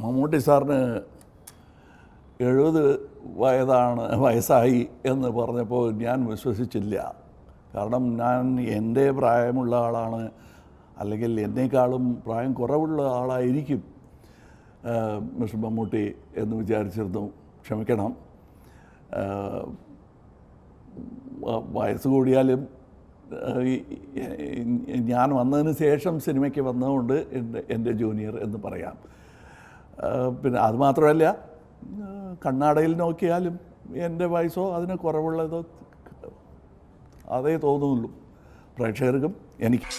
മമ്മൂട്ടി സാറിന് 70 വയസ്സായി എന്ന് പറഞ്ഞപ്പോൾ ഞാൻ വിശ്വസിച്ചില്ല. കാരണം ഞാൻ എൻ്റെ പ്രായമുള്ള ആളാണ്, അല്ലെങ്കിൽ എന്നേക്കാളും പ്രായം കുറവുള്ള ആളായിരിക്കും മിസ്റ്റർ മമ്മൂട്ടി എന്ന് വിചാരിച്ചിരുന്നു. ക്ഷമിക്കണം, വയസ്സ് കൂടിയാലും ഞാൻ വന്നതിന് ശേഷം സിനിമയ്ക്ക് വന്നതുകൊണ്ട് എൻ്റെ ജൂനിയർ എന്ന് പറയാം. പിന്നെ അതുമാത്രമല്ല, കണ്ണാടയിൽ നോക്കിയാലും എൻ്റെ വയസ്സോ അതിന് കുറവുള്ളതോ അതേ തോന്നുള്ളൂ പ്രേക്ഷകർക്കും എനിക്ക്.